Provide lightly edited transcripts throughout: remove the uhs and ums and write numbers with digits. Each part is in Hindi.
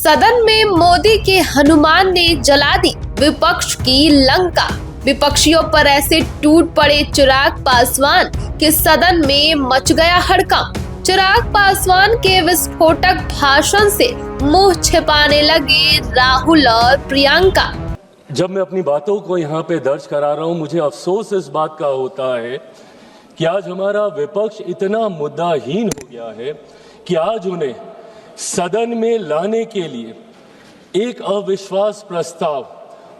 सदन में मोदी के हनुमान ने जला दी विपक्ष की लंका। विपक्षियों पर ऐसे टूट पड़े चिराग पासवान कि सदन में मच गया हड़कंप। चिराग पासवान के विस्फोटक भाषण से मुंह छिपाने लगे राहुल और प्रियंका। जब मैं अपनी बातों को यहाँ पे दर्ज करा रहा हूँ, मुझे अफसोस इस बात का होता है कि आज हमारा विपक्ष इतना मुद्दाहीन हो गया है कि आज उन्हें सदन में लाने के लिए एक अविश्वास प्रस्ताव,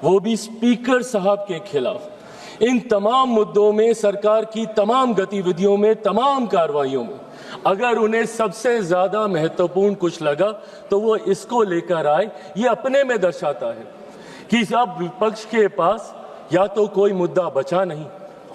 वो भी स्पीकर साहब के खिलाफ, इन तमाम मुद्दों में, सरकार की तमाम गतिविधियों में, तमाम कार्रवाइयों में अगर उन्हें सबसे ज्यादा महत्वपूर्ण कुछ लगा तो वो इसको लेकर आए। ये अपने में दर्शाता है कि अब विपक्ष के पास या तो कोई मुद्दा बचा नहीं,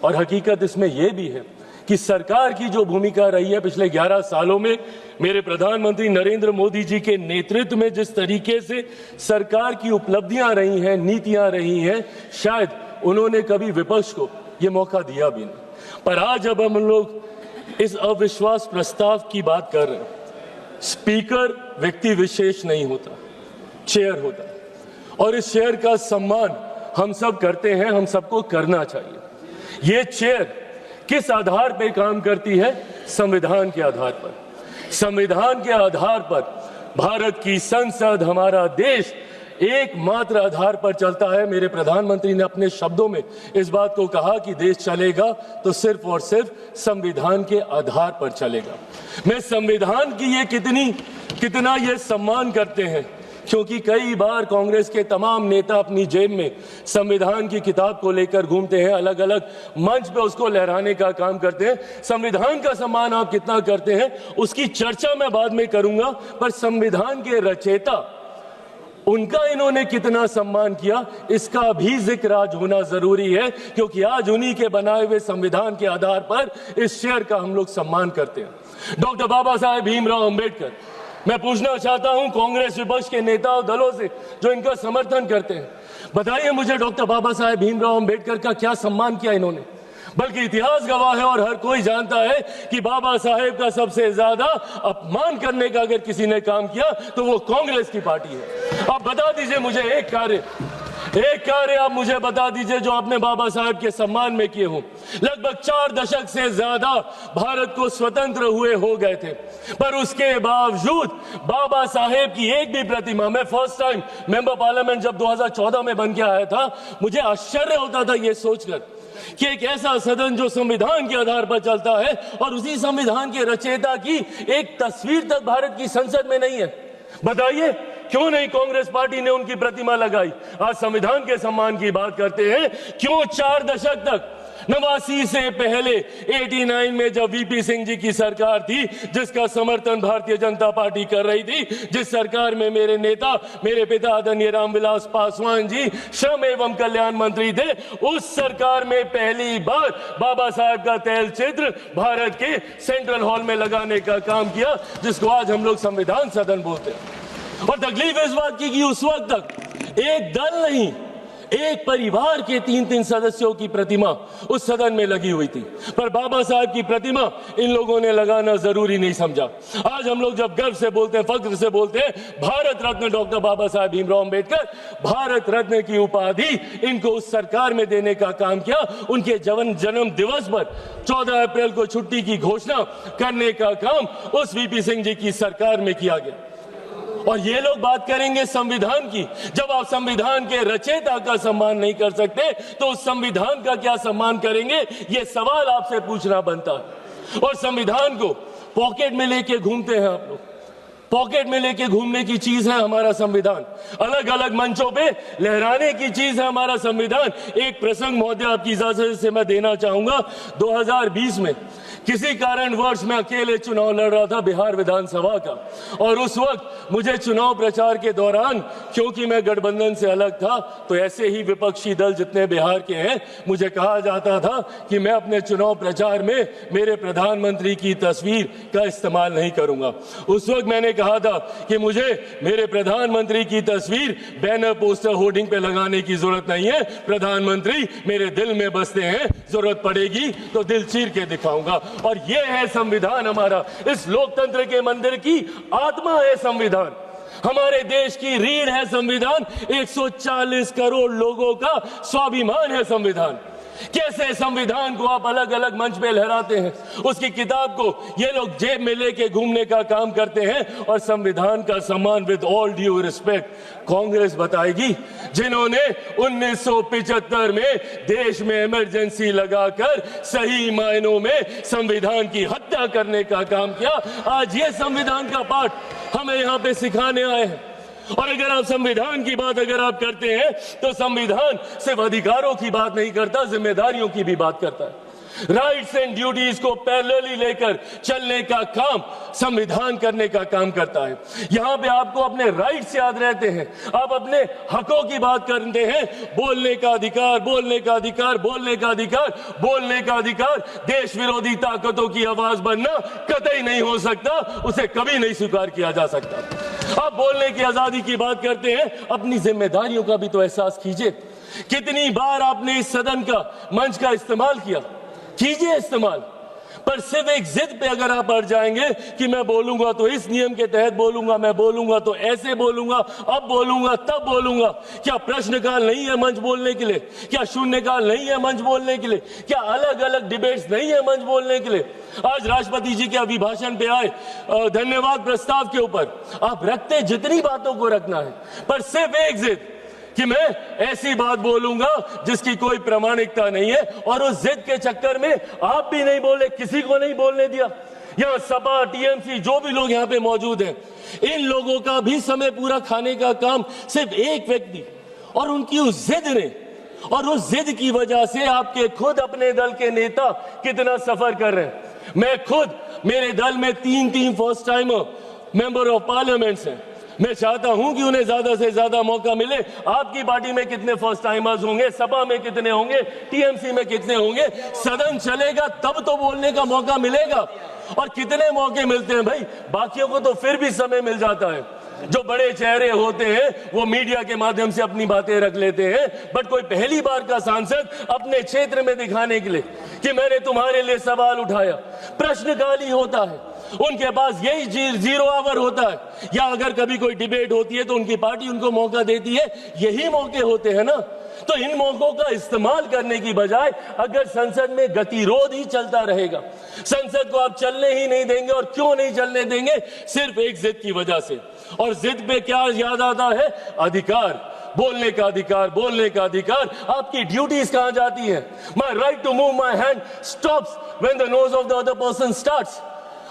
और हकीकत इसमें यह भी है कि सरकार की जो भूमिका रही है पिछले 11 सालों में, मेरे प्रधानमंत्री नरेंद्र मोदी जी के नेतृत्व में जिस तरीके से सरकार की उपलब्धियां रही हैं, नीतियां रही हैं, शायद उन्होंने कभी विपक्ष को ये मौका दिया भी नहीं। पर आज जब हम लोग इस अविश्वास प्रस्ताव की बात कर रहे हैं, स्पीकर व्यक्ति विशेष नहीं होता, चेयर होता है, और इस चेयर का सम्मान हम सब करते हैं, हम सबको करना चाहिए। ये चेयर किस आधार पर काम करती है? संविधान के आधार पर। संविधान के आधार पर भारत की संसद, हमारा देश एकमात्र आधार पर चलता है। मेरे प्रधानमंत्री ने अपने शब्दों में इस बात को कहा कि देश चलेगा तो सिर्फ और सिर्फ संविधान के आधार पर चलेगा। मैं संविधान की ये कितना ये सम्मान करते हैं, क्योंकि कई बार कांग्रेस के तमाम नेता अपनी जेब में संविधान की किताब को लेकर घूमते हैं, अलग अलग मंच पे उसको लहराने का काम करते हैं। संविधान का सम्मान आप कितना करते हैं उसकी चर्चा मैं बाद में करूंगा, पर संविधान के रचयिता, उनका इन्होंने कितना सम्मान किया इसका भी जिक्र आज होना जरूरी है, क्योंकि आज उन्हीं के बनाए हुए संविधान के आधार पर इस शेर का हम लोग सम्मान करते हैं। डॉक्टर बाबा साहेब भीमराव अंबेडकर। मैं पूछना चाहता हूं कांग्रेस विपक्ष के नेताओं, दलों से जो इनका समर्थन करते हैं, बताइए मुझे डॉक्टर बाबा साहेब भीमराव अंबेडकर का क्या सम्मान किया इन्होंने? बल्कि इतिहास गवाह है और हर कोई जानता है कि बाबा साहेब का सबसे ज्यादा अपमान करने का अगर किसी ने काम किया तो वो कांग्रेस की पार्टी है। आप बता दीजिए मुझे एक कार्य आप मुझे बता दीजिए जो आपने बाबा साहेब के सम्मान में किए हों। लगभग 4 दशक से ज्यादा भारत को स्वतंत्र हुए हो गए थे, पर उसके बावजूद बाबा साहेब की एक भी प्रतिमा, मैं फर्स्ट टाइम मेंबर पार्लियामेंट जब 2014 में बन के आया था, मुझे आश्चर्य होता था ये सोचकर कि एक ऐसा सदन जो संविधान के आधार पर चलता है और उसी संविधान के रचयिता की एक तस्वीर तक भारत की संसद में नहीं है। बताइए क्यों नहीं कांग्रेस पार्टी ने उनकी प्रतिमा लगाई? आज संविधान के सम्मान की बात करते हैं, क्यों 4 दशक तक, 89 से पहले 89 में जब वीपी सिंह जी की सरकार थी, जिसका समर्थन भारतीय जनता पार्टी कर रही थी, जिस सरकार में मेरे नेता, मेरे पिता आदरणीय रामविलास पासवान जी श्रम एवं कल्याण मंत्री थे, उस सरकार में पहली बार बाबा साहब का तैल चित्र भारत के सेंट्रल हॉल में लगाने का काम किया, जिसको आज हम लोग संविधान सदन बोलते हैं। और तकलीफ इस बात की कि उस वक्त तक एक दल नहीं, एक परिवार के 3-3 सदस्यों की प्रतिमा उस सदन में लगी हुई थी, पर बाबा साहब की प्रतिमा इन लोगों ने लगाना जरूरी नहीं समझा। आज हम लोग जब गर्व से बोलते हैं, फख्र से बोलते हैं, भारत रत्न डॉक्टर बाबा साहब भीमराव अंबेडकर, भारत रत्न की उपाधि इनको उस सरकार में देने का काम किया। उनके जन्म दिवस पर 14 अप्रैल को छुट्टी की घोषणा करने का काम उस वीपी सिंह जी की सरकार में किया गया। और ये लोग बात करेंगे संविधान की। जब आप संविधान के रचयिता का सम्मान नहीं कर सकते तो उस संविधान का क्या सम्मान करेंगे? ये सवाल आपसे पूछना बनता है। और संविधान को पॉकेट में लेके घूमते हैं आप लोग। पॉकेट में लेके घूमने की चीज है हमारा संविधान, अलग अलग मंचों पे लहराने की चीज है हमारा संविधान। एक प्रसंग महोदय आपकी इजाजत से मैं देना चाहूंगा। 2020 में किसी कारणवश मैं अकेले चुनाव लड़ रहा था बिहार विधानसभा का, और उस वक्त मुझे चुनाव प्रचार के दौरान, क्योंकि मैं गठबंधन से अलग था, तो ऐसे ही विपक्षी दल जितने बिहार के हैं, मुझे कहा जाता था कि मैं अपने चुनाव प्रचार में मेरे प्रधानमंत्री की तस्वीर का इस्तेमाल नहीं करूंगा। उस वक्त मैंने कहा था कि मुझे मेरे प्रधानमंत्री की तस्वीर बैनर, पोस्टर, होर्डिंग पे लगाने की जरूरत नहीं है। प्रधानमंत्री मेरे दिल में बसते हैं, जरूरत पड़ेगी तो दिल चीर के दिखाऊंगा। और ये है संविधान हमारा, इस लोकतंत्र के मंदिर की आत्मा है संविधान। हमारे देश की रीढ़ है संविधान, 140 करोड़ लोगों का स्वाभिमान है संविधान। कैसे संविधान को आप अलग अलग मंच पे लहराते हैं, उसकी किताब को ये लोग जेब में लेके घूमने का काम करते हैं, और संविधान का सम्मान with all due respect Congress बताएगी, जिन्होंने 1975 में देश में इमरजेंसी लगाकर सही मायनों में संविधान की हत्या करने का काम किया। आज ये संविधान का पाठ हमें यहाँ पे सिखाने आए हैं। और अगर आप संविधान की बात अगर आप करते हैं तो संविधान सिर्फ अधिकारों की बात नहीं करता, जिम्मेदारियों की भी बात करता है। राइट्स एंड ड्यूटीज को पैरेलली लेकर चलने का काम संविधान करने का काम करता है। यहां पे आपको अपने राइट्स याद रहते हैं, आप अपने हकों की बात करते हैं, बोलने का अधिकार, बोलने का अधिकार, बोलने का अधिकार, बोलने का अधिकार। देश विरोधी ताकतों की आवाज बनना कतई नहीं हो सकता, उसे कभी नहीं स्वीकार किया जा सकता। आप बोलने की आजादी की बात करते हैं, अपनी जिम्मेदारियों का भी तो एहसास कीजिए। कितनी बार आपने इस सदन का मंच का इस्तेमाल किया, कीजिए इस्तेमाल, पर सिर्फ एक जिद पे अगर आप अड़ जाएंगे कि मैं बोलूंगा तो इस नियम के तहत बोलूंगा, मैं बोलूंगा तो ऐसे बोलूंगा, अब बोलूंगा तब बोलूंगा। क्या प्रश्नकाल नहीं है मंच बोलने के लिए? क्या शून्यकाल नहीं है मंच बोलने के लिए? क्या अलग अलग डिबेट्स नहीं है मंच बोलने के लिए? आज राष्ट्रपति जी के अभिभाषण पे आए धन्यवाद प्रस्ताव के ऊपर आप रखते जितनी बातों को रखना है, पर सिर्फ एक जिद कि मैं ऐसी बात बोलूंगा जिसकी कोई प्रामाणिकता नहीं है, और उस जिद के चक्कर में आप भी नहीं बोले, किसी को नहीं बोलने दिया। यहाँ सपा, टीएमसी, जो भी लोग यहाँ पे मौजूद हैं, इन लोगों का भी समय पूरा खाने का काम सिर्फ एक व्यक्ति और उनकी उस जिद ने, और उस जिद की वजह से आपके खुद अपने दल के नेता कितना सफर कर रहे हैं। मैं खुद, मेरे दल में 3 first timer member of parliaments हैं। मैं चाहता हूं कि उन्हें ज्यादा से ज्यादा मौका मिले। आपकी पार्टी में कितने फर्स्ट टाइमर्स होंगे, सपा में कितने होंगे, टीएमसी में कितने होंगे? सदन चलेगा तब तो बोलने का मौका मिलेगा। और कितने मौके मिलते हैं भाई, बाकियों को तो फिर भी समय मिल जाता है। जो बड़े चेहरे होते हैं वो मीडिया के माध्यम से अपनी बातें रख लेते हैं, बट कोई पहली बार का सांसद अपने क्षेत्र में दिखाने के लिए कि मैंने तुम्हारे लिए सवाल उठाया, प्रश्नकाल ही होता है। उनके पास यही 0 आवर होता है, या अगर कभी कोई डिबेट होती है तो उनकी पार्टी उनको मौका देती है, यही मौके होते हैं ना। तो इन मौकों का इस्तेमाल करने की बजाय अगर संसद में गतिरोध ही चलता रहेगा, संसद को आप चलने ही नहीं देंगे। और क्यों नहीं चलने देंगे? सिर्फ एक जिद की वजह से। और जिद पे क्या याद आता है? अधिकार, बोलने का अधिकार, बोलने का अधिकार। आपकी ड्यूटीज कहां जाती है? My right to move my hand stops when the nose of the other person starts.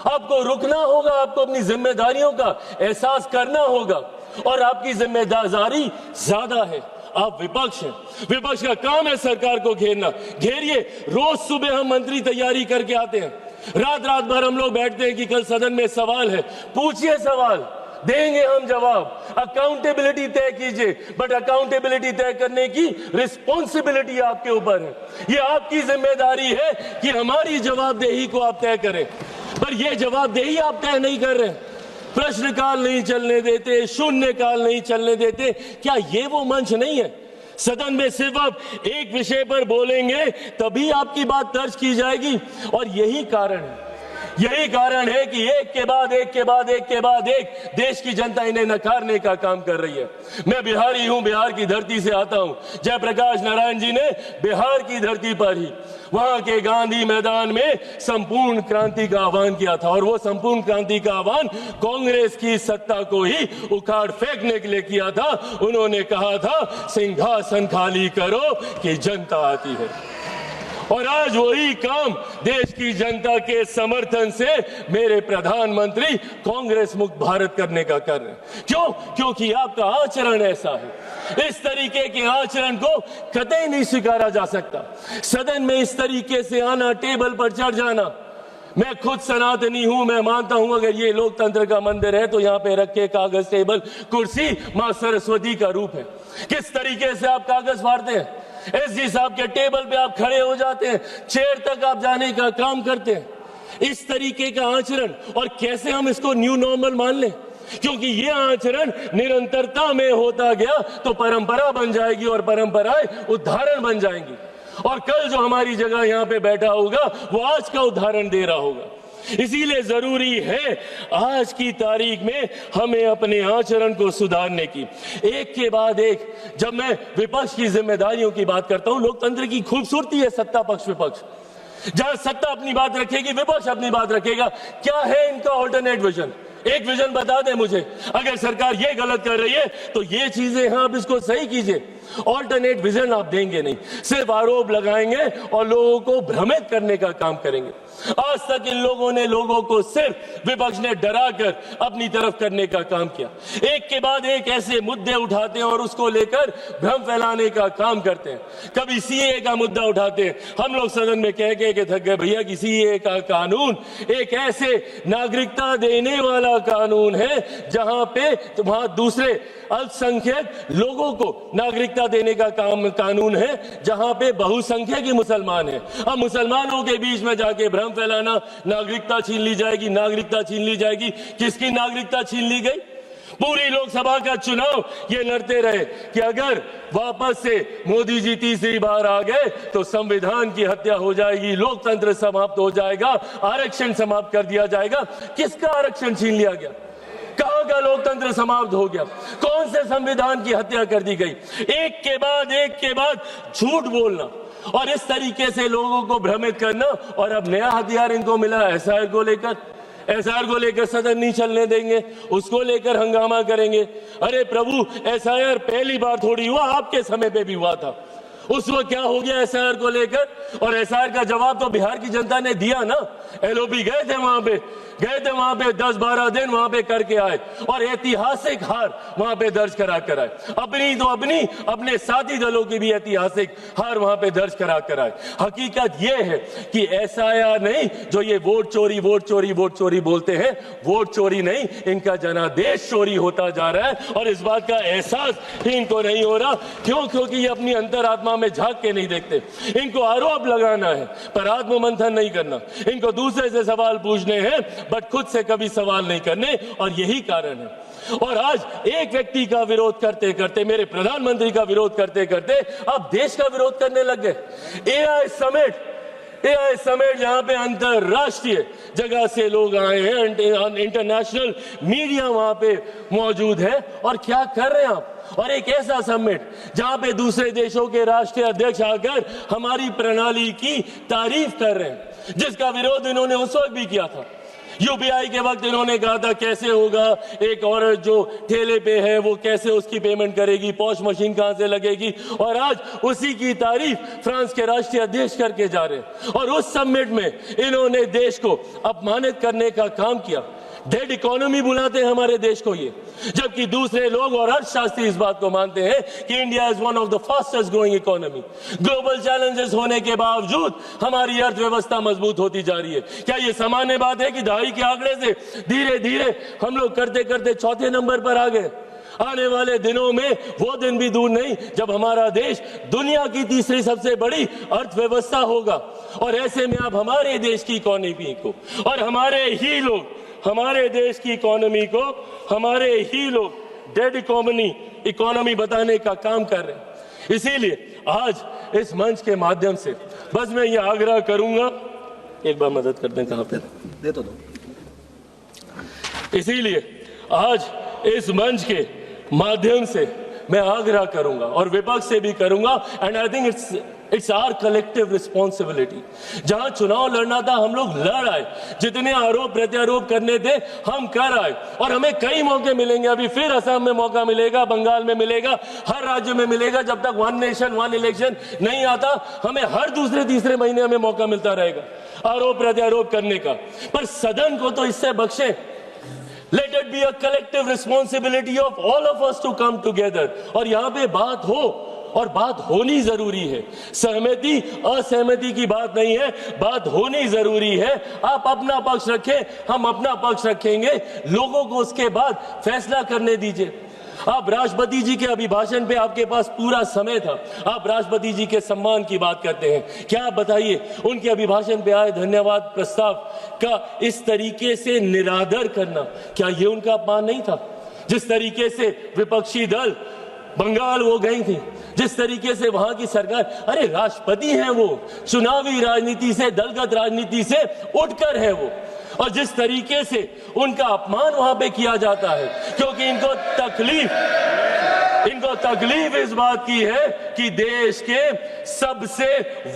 आपको रुकना होगा, आपको अपनी जिम्मेदारियों का एहसास करना होगा, और आपकी जिम्मेदारी ज्यादा है। आप विपक्ष हैं, विपक्ष का काम है सरकार को घेरना। घेरिए। रोज सुबह हम मंत्री तैयारी करके आते हैं, रात भर हम लोग बैठते हैं कि कल सदन में सवाल है, पूछिए सवाल, देंगे हम जवाब। अकाउंटेबिलिटी तय कीजिए, बट अकाउंटेबिलिटी तय करने की रिस्पॉन्सिबिलिटी आपके ऊपर है। ये आपकी जिम्मेदारी है कि हमारी जवाबदेही को आप तय करें, पर यह जवाबदेही आप तय नहीं कर रहे। प्रश्नकाल नहीं चलने देते, शून्यकाल नहीं चलने देते। क्या ये वो मंच नहीं है? सदन में सिर्फ आप एक विषय पर बोलेंगे तभी आपकी बात दर्ज की जाएगी। और यही कारण है, यही कारण है कि एक के बाद एक के बाद एक के बाद एक देश की जनता इन्हें नकारने का काम कर रही है। मैं बिहारी हूं, बिहार की धरती से आता हूं। जयप्रकाश नारायण जी ने बिहार की धरती पर ही वहां के गांधी मैदान में संपूर्ण क्रांति का आह्वान किया था, और वो संपूर्ण क्रांति का आह्वान कांग्रेस की सत्ता को ही उखाड़ फेंकने के लिए किया था। उन्होंने कहा था, सिंहासन खाली करो कि जनता आती है। और आज वही काम देश की जनता के समर्थन से मेरे प्रधानमंत्री कांग्रेस मुक्त भारत करने का कर रहे हैं। क्यों? क्योंकि आपका आचरण ऐसा है। इस तरीके के आचरण को कतई नहीं स्वीकारा जा सकता। सदन में इस तरीके से आना, टेबल पर चढ़ जाना। मैं खुद सनातनी हूं, मैं मानता हूं अगर ये लोकतंत्र का मंदिर है तो यहाँ पे रखे कागज, टेबल, कुर्सी मां सरस्वती का रूप है। किस तरीके से आप कागज फाड़ते हैं, एसडी साहब के टेबल पे आप खड़े हो जाते हैं, चेयर तक आप जाने का काम करते हैं। इस तरीके का आचरण, और कैसे हम इसको न्यू नॉर्मल मान लें? क्योंकि ये आचरण निरंतरता में होता गया तो परंपरा बन जाएगी, और परंपराएं उदाहरण बन जाएंगी। और कल जो हमारी जगह यहाँ पे बैठा होगा वो आज का उदाहरण दे रहा होगा। इसीलिए जरूरी है आज की तारीख में हमें अपने आचरण को सुधारने की। एक के बाद एक जब मैं विपक्ष की जिम्मेदारियों की बात करता हूं, लोकतंत्र की खूबसूरती है सत्ता पक्ष विपक्ष। जहां सत्ता अपनी बात रखेगी, विपक्ष अपनी बात रखेगा। क्या है इनका ऑल्टरनेट विजन? एक विजन बता दें मुझे। अगर सरकार ये गलत कर रही है तो ये चीजें हैं, आप इसको सही कीजिए। ऑल्टरनेट विजन आप देंगे नहीं, सिर्फ आरोप लगाएंगे और लोगों को भ्रमित करने का काम करेंगे। आज तक इन लोगों ने लोगों को सिर्फ विपक्ष ने डराकर अपनी तरफ करने का काम किया। एक के बाद एक ऐसे मुद्दे उठाते हैं और उसको लेकर भ्रम फैलाने का काम करते हैं। कभी सीए का मुद्दा उठाते हैं, हम लोग सदन में कह के थक गए भैया कि सीए का कानून एक ऐसे नागरिकता देने वाला कानून है जहां पे वहां दूसरे अल्पसंख्यक लोगों को नागरिकता देने का कानून है, जहां पे बहुसंख्यक ही मुसलमान है। अब मुसलमानों के बीच में जाके भ्रम फैलाना, नागरिकता छीन ली जाएगी, नागरिकता छीन ली जाएगी। किसकी नागरिकता छीन ली गई? पूरी लोकसभा का चुनाव ये लड़ते रहे कि अगर वापस से मोदी जी तीसरी बार आ गए तो संविधान की हत्या हो जाएगी, लोकतंत्र समाप्त हो जाएगा, आरक्षण समाप्त कर दिया जाएगा। किसका आरक्षण छीन लिया गया? कहां का लोकतंत्र समाप्त हो गया? कौन से संविधान की हत्या कर दी गई? एक के बाद झूठ बोलना और इस तरीके से लोगों को भ्रमित करना। और अब नया हथियार इनको मिला एसआईआर को लेकर। एसआईआर को लेकर सदन नहीं चलने देंगे, उसको लेकर हंगामा करेंगे। अरे प्रभु, एसआईआर पहली बार थोड़ी हुआ, आपके समय पे भी हुआ था। उस वक्त क्या हो गया एसआईआर को लेकर? और एसआईआर का जवाब तो बिहार की जनता ने दिया ना। एलओपी गए थे वहां पे 10-12 दिन वहां पे करके आए और ऐतिहासिक हार वहां पे दर्ज करा कर आए। अपने साथी दलों की भी ऐतिहासिक हार वहां पे दर्ज करा कर आए। हकीकत यह है कि एसआईआर नहीं, जो ये वोट चोरी बोलते हैं, वोट चोरी नहीं, इनका जनादेश चोरी होता जा रहा है। और इस बात का एहसास ही इनको नहीं हो रहा। क्यों? क्योंकि ये अपनी अंतरात्मा में झांक के नहीं देखते। इनको आरोप लगाना है पर आत्ममंथन नहीं करना। इनको दूसरे से सवाल पूछने हैं बट खुद से कभी सवाल नहीं करने, और यही कारण है। और आज एक व्यक्ति का विरोध करते करते, मेरे प्रधानमंत्री का विरोध करते करते अब देश का विरोध करने लग गए। एआई समेट जहां पे अंतरराष्ट्रीय जगह से लोग आए हैं, इंटरनेशनल मीडिया वहां पे मौजूद है। और क्या कर रहे हैं आप? और एक ऐसा समिट जहां पे दूसरे देशों के राष्ट्रीय अध्यक्ष आकर हमारी प्रणाली की तारीफ कर रहे हैं, जिसका विरोध इन्होंने उस वक्त भी किया था। यूपीआई के वक्त इन्होंने कहा था कैसे होगा, एक औरत जो ठेले पे है वो कैसे उसकी पेमेंट करेगी, पॉश मशीन कहां से लगेगी। और आज उसी की तारीफ फ्रांस के राष्ट्रीय अध्यक्ष करके जा रहे हैं। और उस समिट में इन्होंने देश को अपमानित करने का काम किया। डेड इकोनॉमी बुलाते हैं हमारे देश को ये, जबकि दूसरे लोग और अर्थशास्त्री इस बात को मानते हैं कि India is one of the fastest growing economy. Global challenges होने के बावजूद हमारी अर्थव्यवस्था मजबूत होती जा रही है। क्या ये सामान्य बात है कि दहाई के आंकड़े से धीरे धीरे हम लोग करते करते चौथे नंबर पर आ गए? आने वाले दिनों में वो दिन भी दूर नहीं जब हमारा देश दुनिया की तीसरी सबसे बड़ी अर्थव्यवस्था होगा। और ऐसे में आप हमारे देश की इकोनॉमी को और हमारे देश की इकोनॉमी को हमारे ही लोग डेड इकोनॉमी बताने का काम कर रहे हैं। इसीलिए आज इस मंच के माध्यम से बस मैं ये आग्रह करूंगा, एक बार मदद करते हैं, कहां पे दे तो दो। इसीलिए आज इस मंच के माध्यम से मैं आग्रह करूंगा और विपक्ष से भी करूंगा, and I think it's our collective responsibility. जहां चुनाव लड़ना था हम लोग लड़ आए, जितने आरोप प्रत्यारोप करने थे हम कर आए, और हमें कई मौके मिलेंगे। अभी फिर असम में मौका मिलेगा, बंगाल में मिलेगा, हर राज्य में मिलेगा। जब तक वन नेशन वन इलेक्शन नहीं आता, हमें हर दूसरे तीसरे महीने में मौका मिलता रहेगा आरोप प्रत्यारोप करने का। पर सदन को तो इससे बख्शे। Let it be a collective responsibility of all of us to come together। और यहां पे बात हो, और बात होनी जरूरी है। सहमति असहमति की बात नहीं है, बात होनी जरूरी है। आप अपना पक्ष रखें, हम अपना पक्ष रखेंगे, लोगों को उसके बाद फैसला करने दीजिए। आप राष्ट्रपति जी के अभिभाषण पे आपके पास पूरा समय था, आप राष्ट्रपति जी के सम्मान की बात करते हैं। क्या आप बताइए, उनके अभिभाषण पे आए धन्यवाद प्रस्ताव का इस तरीके से निरादर करना, क्या ये उनका अपमान नहीं था? जिस तरीके से विपक्षी दल बंगाल वो गई थी, जिस तरीके से वहां की सरकार, अरे राष्ट्रपति हैं वो, चुनावी राजनीति से, दलगत राजनीति से उठकर है वो, और जिस तरीके से उनका अपमान वहां पे किया जाता है, क्योंकि इनको तकलीफ इस बात की है कि देश के सबसे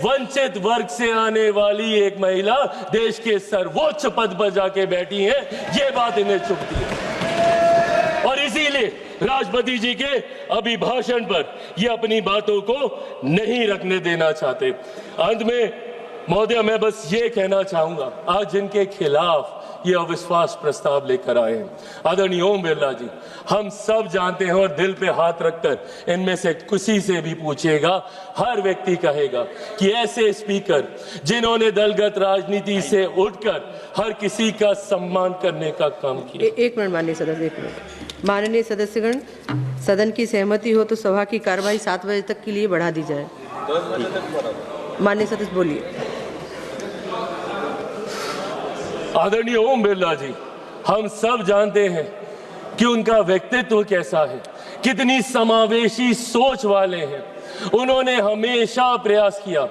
वंचित वर्ग से आने वाली एक महिला देश के सर्वोच्च पद पर जाके बैठी है, ये बात इन्हें चुभती है। और इसीलिए राष्ट्रपति जी के अभिभाषण पर ये अपनी बातों को नहीं रखने देना चाहते। अंत में महोदय, मैं बस ये कहना चाहूंगा, आज जिनके खिलाफ ये अविश्वास प्रस्ताव लेकर आए हैं, आदरणीय ओम बिरला जी, हम सब जानते हैं और दिल पे हाथ रखकर इनमें से किसी से भी पूछिएगा, हर व्यक्ति कहेगा कि ऐसे स्पीकर जिन्होंने दलगत राजनीति से उठकर हर किसी का सम्मान करने का काम किया। एक मिनट माननीय सदस्य, एक मिनट। माननीय सदस्यगण, सदन की सहमति हो तो सभा की कार्यवाही 7 बजे तक के लिए बढ़ा दी जाए। माननीय सदस्य बोलिए। आदरणीय ओम बिरला जी, हम सब जानते हैं कि उनका व्यक्तित्व कैसा है, कितनी समावेशी सोच वाले हैं। उन्होंने हमेशा प्रयास किया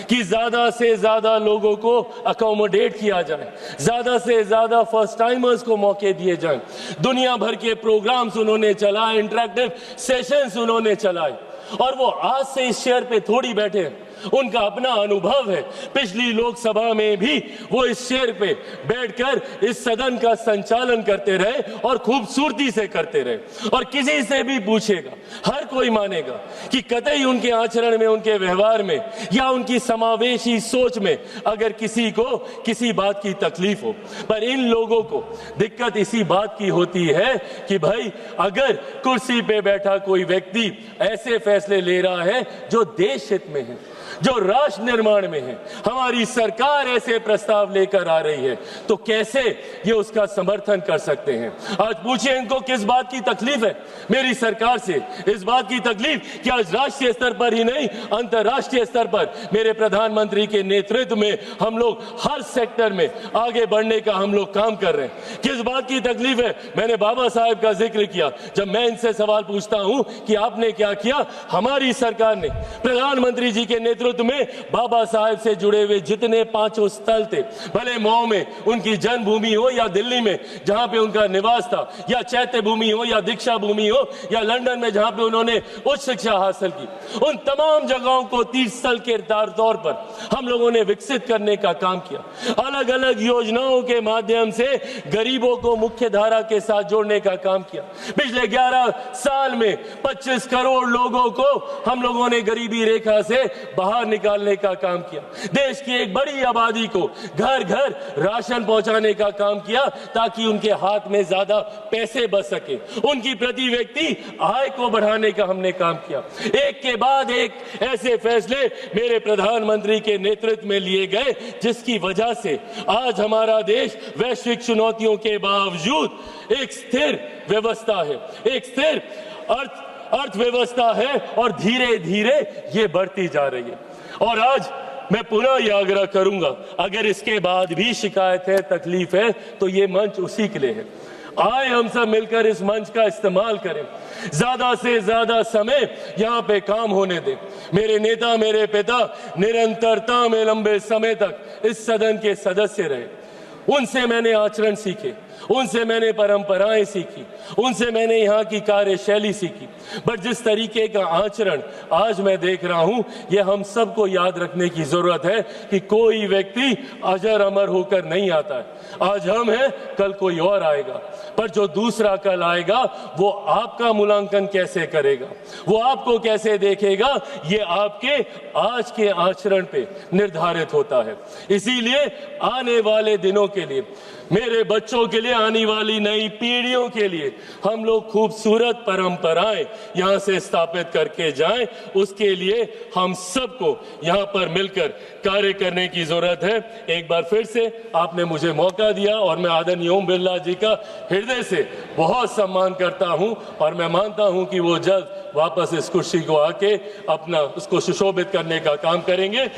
कि ज्यादा से ज्यादा लोगों को अकोमोडेट किया जाए, ज्यादा से ज्यादा फर्स्ट टाइमर्स को मौके दिए जाएं। दुनिया भर के प्रोग्राम्स उन्होंने चलाए, इंटरेक्टिव सेशंस उन्होंने चलाए, और वो आज से इस चेयर पे थोड़ी बैठे हैं, उनका अपना अनुभव है। पिछली लोकसभा में भी वो इस चेयर पे बैठकर इस सदन का संचालन करते रहे और खूबसूरती से करते रहे। और किसी से भी पूछेगा, हर कोई मानेगा कि कतई उनके आचरण में, उनके व्यवहार में या उनकी समावेशी सोच में अगर किसी को किसी बात की तकलीफ हो, पर इन लोगों को दिक्कत इसी बात की होती है कि भाई अगर कुर्सी पे बैठा कोई व्यक्ति ऐसे फैसले ले रहा है जो देश हित में है, जो राष्ट्र निर्माण में है, हमारी सरकार ऐसे प्रस्ताव लेकर आ रही है, तो कैसे ये उसका समर्थन कर सकते हैं। आज पूछिए इनको किस बात की तकलीफ है मेरी सरकार से। इस बात की तकलीफ कि आज राष्ट्रीय स्तर पर ही नहीं, अंतर्राष्ट्रीय स्तर पर मेरे प्रधानमंत्री के नेतृत्व में हम लोग हर सेक्टर में आगे बढ़ने का हम लोग काम कर रहे हैं। किस बात की तकलीफ है, मैंने बाबा साहेब का जिक्र किया। जब मैं इनसे सवाल पूछता हूं कि आपने क्या किया, हमारी सरकार ने प्रधानमंत्री जी के नेतृत्व में बाबा साहेब से जुड़े हुए जितने 5 स्थल थे, भले मऊ में उनकी जन्मभूमि हो या दिल्ली में जहां पे उनका निवास था, या चैत्य भूमि हो या दीक्षा भूमि हो, या लंदन में जहां पे उन्होंने उच्च शिक्षा हासिल की, उन तमाम जगहों को 30 स्थल के तौर पर हम लोगों ने विकसित करने का काम किया। अलग अलग योजनाओं के माध्यम से गरीबों को मुख्य धारा के साथ जोड़ने का काम किया। पिछले 11 साल में 25 करोड़ लोगों को हम लोगों ने गरीबी रेखा से बाहर निकालने का काम किया। देश की एक बड़ी आबादी को घर घर राशन पहुंचाने का काम किया ताकि उनके हाथ में ज्यादा पैसे बच सके। उनकी प्रति व्यक्ति आय को बढ़ाने का हमने काम किया। एक के बाद एक ऐसे फैसले मेरे प्रधानमंत्री के नेतृत्व में लिए गए, जिसकी वजह से आज हमारा देश वैश्विक चुनौतियों के बावजूद एक स्थिर व्यवस्था है, एक स्थिर अर्थव्यवस्था है, और धीरे धीरे ये बढ़ती जा रही है। और आज मैं पुनः यह आग्रह करूंगा, अगर इसके बाद भी शिकायत है, तकलीफ है, तो ये मंच उसी के लिए है। आए हम सब मिलकर इस मंच का इस्तेमाल करें, ज्यादा से ज्यादा समय यहाँ पे काम होने दें। मेरे नेता, मेरे पिता निरंतरता में लंबे समय तक इस सदन के सदस्य रहे। उनसे मैंने आचरण सीखे, उनसे मैंने परंपराएं सीखी, उनसे मैंने यहाँ की कार्यशैली सीखी। बट जिस तरीके का आचरण आज मैं देख रहा हूँ, ये हम सबको याद रखने की जरूरत है कि कोई व्यक्ति अजर अमर होकर नहीं आता है। आज हम हैं, कल कोई और आएगा, पर जो दूसरा कल आएगा वो आपका मूल्यांकन कैसे करेगा, वो आपको कैसे देखेगा, ये आपके आज के आचरण पे निर्धारित होता है। इसीलिए आने वाले दिनों के लिए, मेरे बच्चों के लिए, आने वाली नई पीढ़ियों के लिए हम लोग खूबसूरत परंपराएं यहाँ से स्थापित करके जाएं, उसके लिए हम सबको यहाँ पर मिलकर कार्य करने की जरूरत है। एक बार फिर से आपने मुझे मौका दिया और मैं आदरणीय ओम बिरला जी का हृदय से बहुत सम्मान करता हूँ, और मैं मानता हूँ कि वो जल्द वापस इस कुर्सी को आके अपना उसको सुशोभित करने का काम करेंगे।